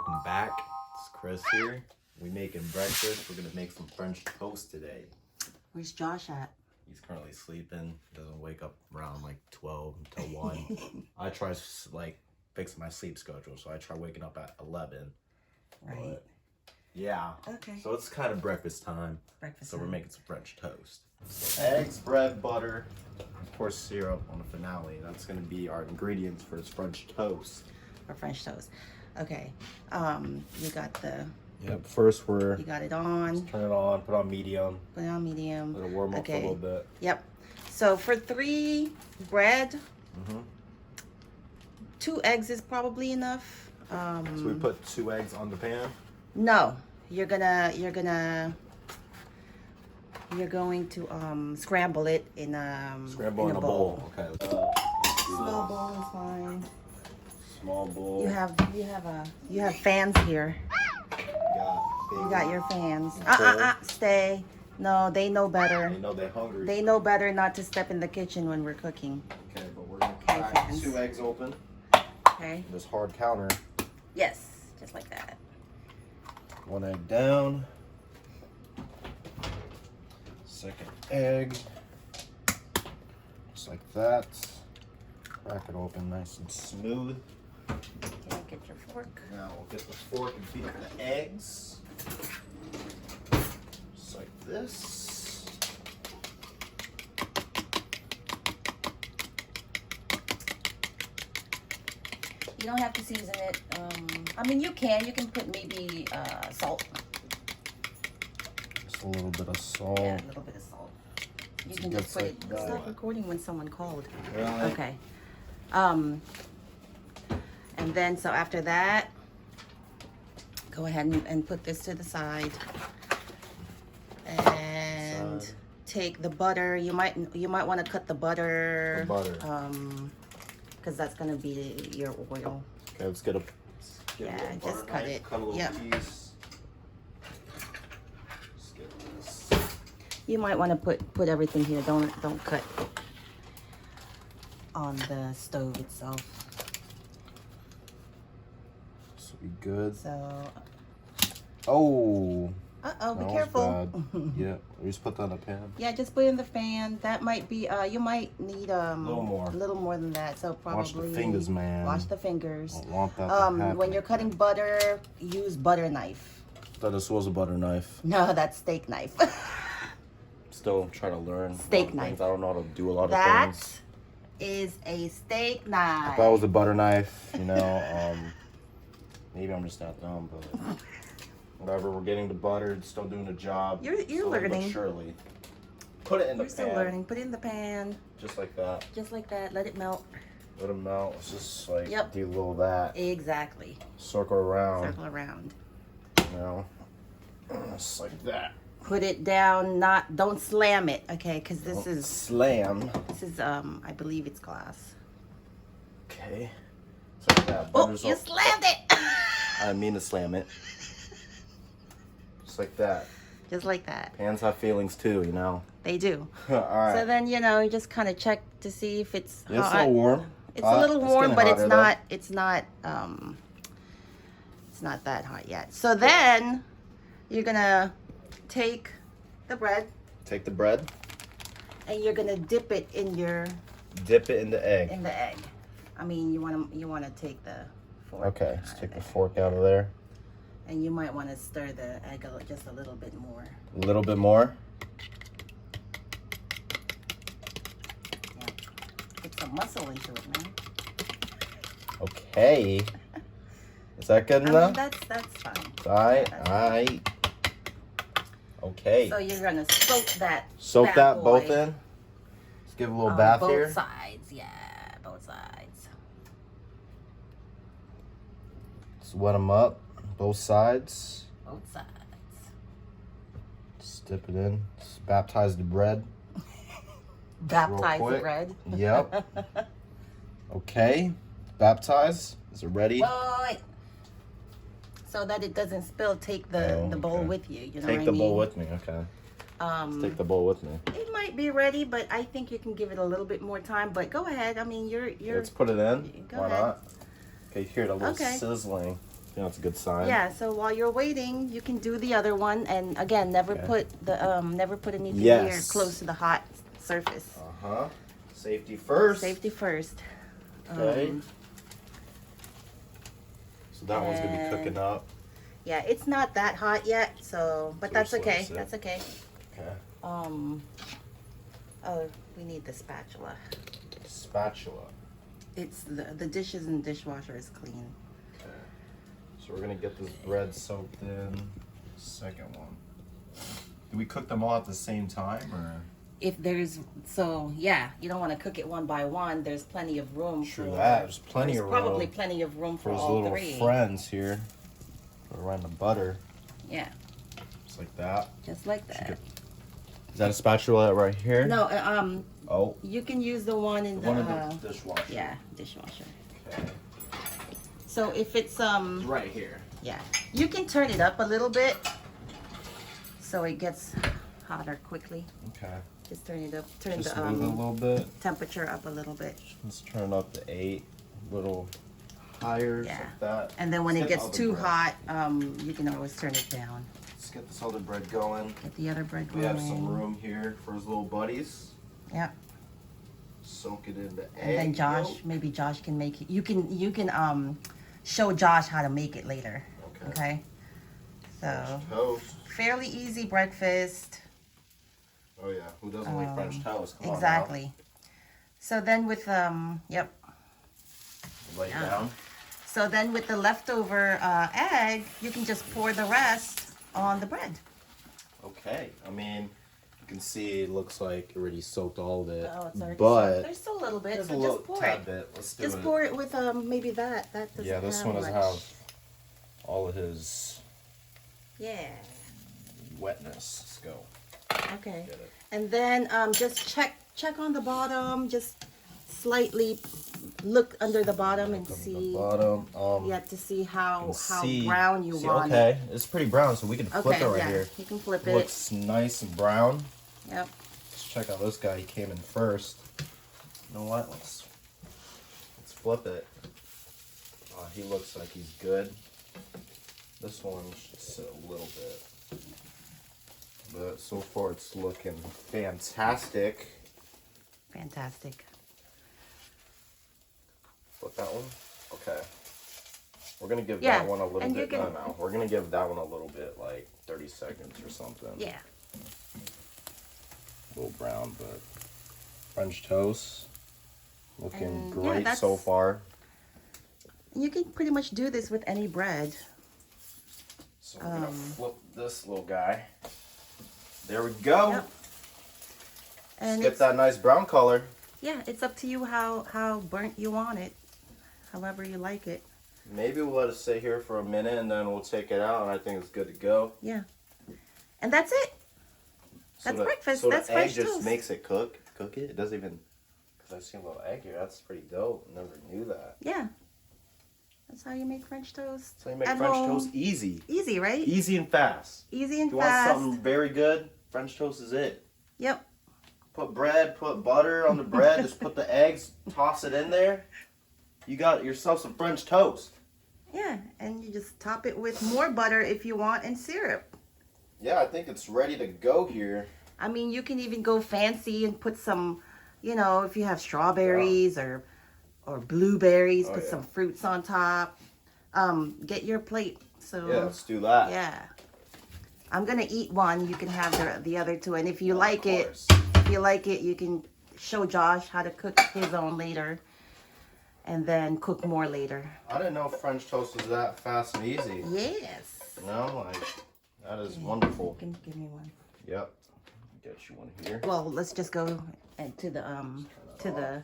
welcome back. It's Chris here. We making breakfast. We're gonna make some French toast today. Where's Josh at? He's currently sleeping. Doesn't wake up around like 12 until 1. I try like fix my sleep schedule, so I try waking up at 11. Right. But, yeah. Okay. So it's kind of breakfast time. Breakfast So time. we're making some French toast. So eggs, bread, butter, of course syrup on the finale. That's gonna be our ingredients for this French toast. For French toast. Okay. You got the. Yep. First You got it on. turn it on. Put on medium. Put it on medium. Let it warm up for a little bit. Yep. So for 3 bread, 2 eggs is probably enough. So we put 2 eggs on the pan. No, you're going to scramble it in Scramble in a bowl. Okay. Small bowl is fine. Small bowl. You have fans here. You got your fans. Stay. No, they know better. They know they're hungry. They know better not to step in the kitchen when we're cooking. Okay, but we're gonna crack fans. 2 eggs open. Okay. This hard counter. Yes, just like that. 1 egg down. Second egg. Just like that. Crack it open nice and smooth. Okay, get your fork. Now we'll get the fork and feed it the eggs. Just like this. You don't have to season it. I mean, you can put maybe salt. Just a little bit of salt. Yeah, a little bit of salt. You can just put it. It's not recording when someone called. Really? Okay. And then so after that, go ahead and put this to the side. And take the butter. You might want to cut the butter. Because that's gonna be your oil. Okay, let's get a. Just cut it. Cut a little Yep. piece. Let's get this. You might want to put everything here. Don't cut on the stove itself. This will be good. So. Oh. Be That careful. was bad. Yeah, we just put that in a pan. Yeah, just put it in the fan. That might be. You might need a little more than that. So probably. Watch the fingers, man. Watch the fingers. Don't want that to happen. When you're cutting butter, use butter knife. Thought this was a butter knife. No, that's steak knife. Still trying to learn. Steak knife. I don't know how to do a lot of That things. is a steak knife. I thought it was a butter knife. You know, maybe I'm just not dumb, but whatever. We're getting the butter. It's still doing the job. You're slowly learning. But surely. Put it in the You're pan. still learning. Put it in the pan. Just like that. Just like that. Let it melt. Let them melt. It's just like Yep. do a little of that. Exactly. Circle around. Circle around. You know, just like that. Put it down. Don't slam it. Okay, because this is slam. This is I believe it's glass. Okay. So like that. Oh, Butter's you all- slammed it. I didn't mean to slam it. Just like that. Just like that. Pans have feelings too, you know. They do. All right. So then you just kind of check to see if it's Yeah, it's a hot. little warm. It's a little warm, but it's hotter, not. It's not that hot yet. So then you're gonna take the bread Take the bread. and you're gonna dip it in Dip it in the egg. the egg. I mean, you wanna take the fork. Okay. out Let's of take the there. fork out of there. And you might want to stir the egg just a little bit more. A little bit more. Yeah. Put some muscle into it, man. Okay. Is that good I enough? mean, that's fine. Alright, Yeah, that's alright. Okay. So you're gonna soak that. Soak bad that boy both in. Let's give it a little on bath both here. sides. Yeah, both sides. Just wet them up. Both sides. Both sides. Just dip it in. Just baptize the bread. Baptize the quick. bread. Yep. Okay. Baptize. Is it ready? Wait. So that it doesn't spill, take the bowl okay. with you. You know Take what the I mean? bowl with me. Okay. Let's take the bowl with me. It might be ready, but I think you can give it a little bit more time. But go ahead. I mean, you're. Let's put it in. Go Why ahead. not? Okay, hear the little Okay. sizzling. think that's a good sign. Yeah, so while you're waiting, you can do the other one, and again, never put anything here close to the hot surface. Safety first. Safety first. Okay. So that one's gonna be cooking up. Yeah, it's not that hot yet, but that's okay. That's okay. Okay. Oh, we need the spatula. Spatula. It's the dishes in the dishwasher is clean. Okay. So we're gonna get this bread soaked in. Second one. Do we cook them all at the same time, or? If there's you don't want to cook it one by one. There's plenty of room. True that. There's plenty of room. Probably plenty of room for all little three. Friends here. Around the butter. Yeah. Just like that. Just like that. Is that a spatula right here? No. Oh. You can use the one in the dishwasher. Yeah, dishwasher. Okay. So if it's right here. Yeah, you can turn it up a little bit so it gets hotter quickly. Okay. Just turn it up. Turn Just the move it a little bit. temperature up a little bit. Let's turn it up to 8. Little higher. Yeah. Like that. And then when it gets too hot, you can always turn it down. Let's get this other bread going. Get the other bread going. We have some room here for his little buddies. Yep. Soak it in the egg. And then Josh, maybe Josh can make it. You can show Josh how to make it later. Okay. So toast. Fairly easy breakfast. Oh yeah, who doesn't like French toast? Come exactly. On now. So then with yep. Lay down. So then with the leftover egg, you can just pour the rest on the bread. Okay. I mean, you can see it looks like it already soaked all of it. Oh, it's already but soaked. There's still a little bit, so just pour it. Bit. Let's do just pour it with maybe that. That doesn't yeah, this one doesn't have all of his wetness. Let's go. Okay. And then just check on the bottom. Just slightly look under the bottom and see. The bottom. To see how brown you want okay. it. It's pretty brown, so we can flip it right here. You can flip it. Looks nice and brown. Yep. Let's check out this guy. He came in first. You know what? Let's flip it. He looks like he's good. This one should sit a little bit. But so far it's looking fantastic. Fantastic. Flip that one. Okay. We're gonna give that one a little bit. No. We're gonna give that one a little bit, like 30 seconds or something. Yeah. A little brown, but French toast looking great so far. You can pretty much do this with any bread. So we're gonna flip this little guy. There we go. Yep. And get that nice brown color. Yeah, it's up to you how burnt you want it, however you like it. Maybe we'll let it sit here for a minute and then we'll take it out, and I think it's good to go. Yeah. And that's it. That's breakfast. So that's the French egg just toast. makes it cook it. It doesn't even, because I see a little egg here. That's pretty dope. Never knew that. Yeah. That's how you make French toast. That's how you make French toast easy. Easy, right? Easy and fast. Easy and fast. fast. You want something very good? French toast is it. Yep. Put bread, put butter on the bread, just put the eggs, toss it in there. You got yourself some French toast. Yeah, and you just top it with more butter if you want and syrup. Yeah, I think it's ready to go here. I mean, you can even go fancy and put some, if you have strawberries or blueberries, put some fruits on top. Get your plate. So yeah, let's do that. Yeah. I'm going to eat one. You can have the other two. And if you like it, you can show Josh how to cook his own later. And then cook more later. I didn't know French toast was that fast and easy. Yes. That is wonderful. Give me one. Yep. Get you one here. Well, let's just go to the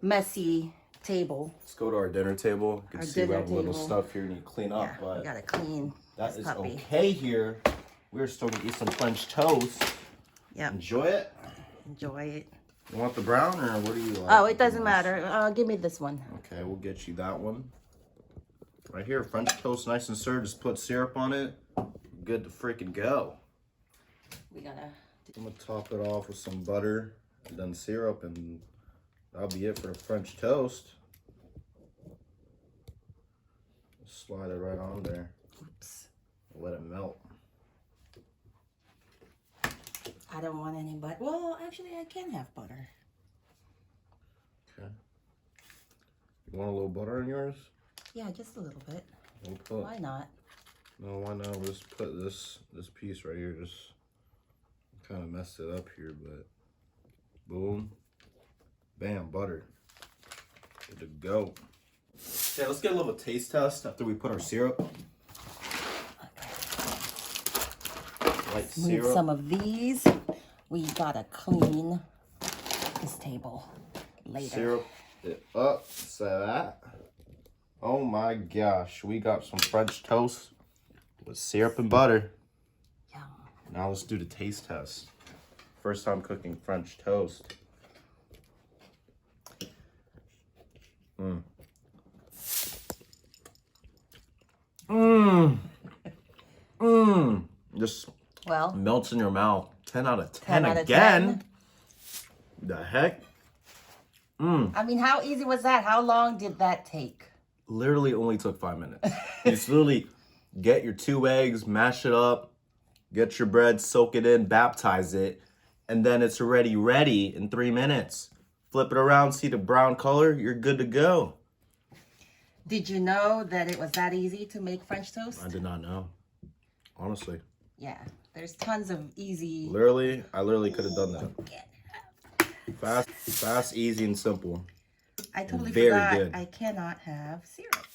messy table. Let's go to our dinner table. You can see we have a little stuff here you need to clean up, but we gotta clean. That is okay here. We're still gonna eat some French toast. Yep. Enjoy it. Enjoy it. You want the brown or what do you like? Oh, it doesn't matter. Give me this one. Okay, we'll get you that one. Right here, French toast, nice and served. Just put syrup on it. Good to freaking go. I'm gonna top it off with some butter and then syrup, and that'll be it for the French toast. slide it right on there. Oops. Let it melt. I don't want any butter. Well, actually, I can have butter. Okay. You want a little butter in yours? Yeah, just a little bit. We'll put, Why not? no, why not? We'll just put this piece right here. Just kind of messed it up here, but boom, bam, butter. Good to go. Okay, let's get a little taste test after we put our syrup. Light Move syrup. some of these. We gotta clean this table later. Syrup it up. So that. Oh my gosh, we got some French toast with syrup and butter. Yum. Now let's do the taste test. First time cooking French toast. Mmm. Mmm. Mmm. Just Well, melts in your mouth. 10 out of 10, 10 out of again. 10. The heck? Mmm. I mean, how easy was that? How long did that take? Literally only took 5 minutes. You just literally get your 2 eggs, mash it up, get your bread, soak it in, baptize it, and then it's already ready in 3 minutes. Flip it around, see the brown color, you're good to go. Did you know that it was that easy to make French toast? I did not know. Honestly. Yeah, there's tons of easy. Literally, I literally could have done that. Fast, easy, and simple. I totally Very forgot good. I cannot have syrup.